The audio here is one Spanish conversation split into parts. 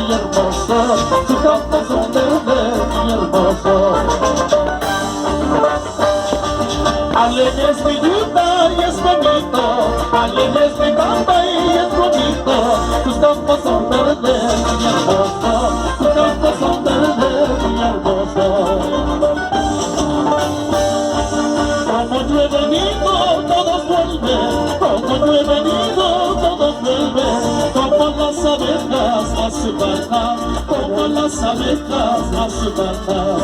y hermoso, sus campos son verdes y hermosos. Alegre es mi vida y es bonito, alegre es mi pampa y es bonito, sus campos son verdes y hermosos, sus campos son verdes y hermosos. Como yo he venido, todos vuelven, como yo he venido, todos vuelven, como las abejas a su panal, como las abejas a su panal.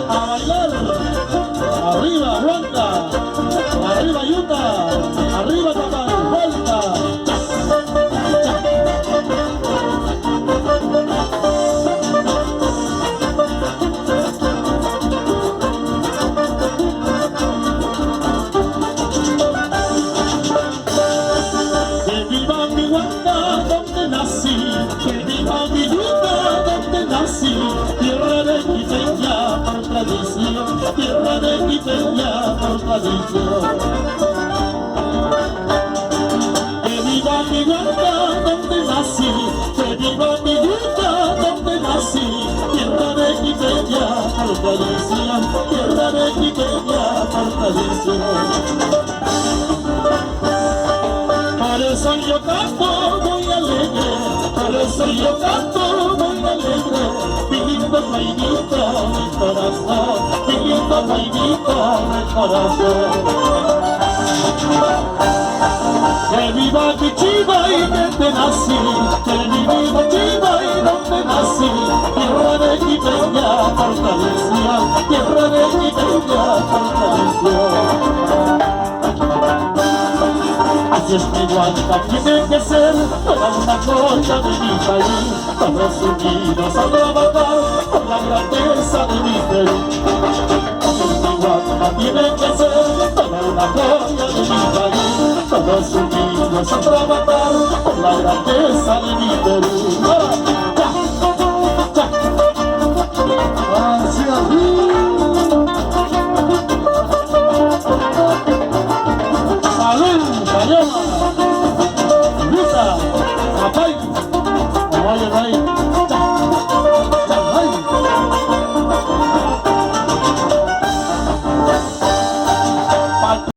A bailar, arriba Juanca, arriba Yuta, arriba Tamal, vuelta. Que viva mi Huanca donde nací, que viva mi Yuta donde nací, tierra de quiteña por tradición, tierra de quiteña por tradición. Que viva mi Huanca donde nací, que viva mi Yuta donde nací, tierra de quiteña por tradición, tierra de quiteña por tradición. Por eso yo canto muy alegre, por eso yo canto muy alegre, mi lindo painito, mi corazón, mi lindo painito, mi corazón. Que viva mi Chiva y donde nací, que viva Chiva y donde nací, tierra de quiteña por tradición, tierra de quiteña por tradición. Así es mi Huanca, tiene que ser toda una joya de mi país, todos unidos a trabajar por la grandeza de mi Perú. Así es mi Huanca, tiene que ser toda una joya de mi país, todos unidos a trabajar por la grandeza de mi Perú.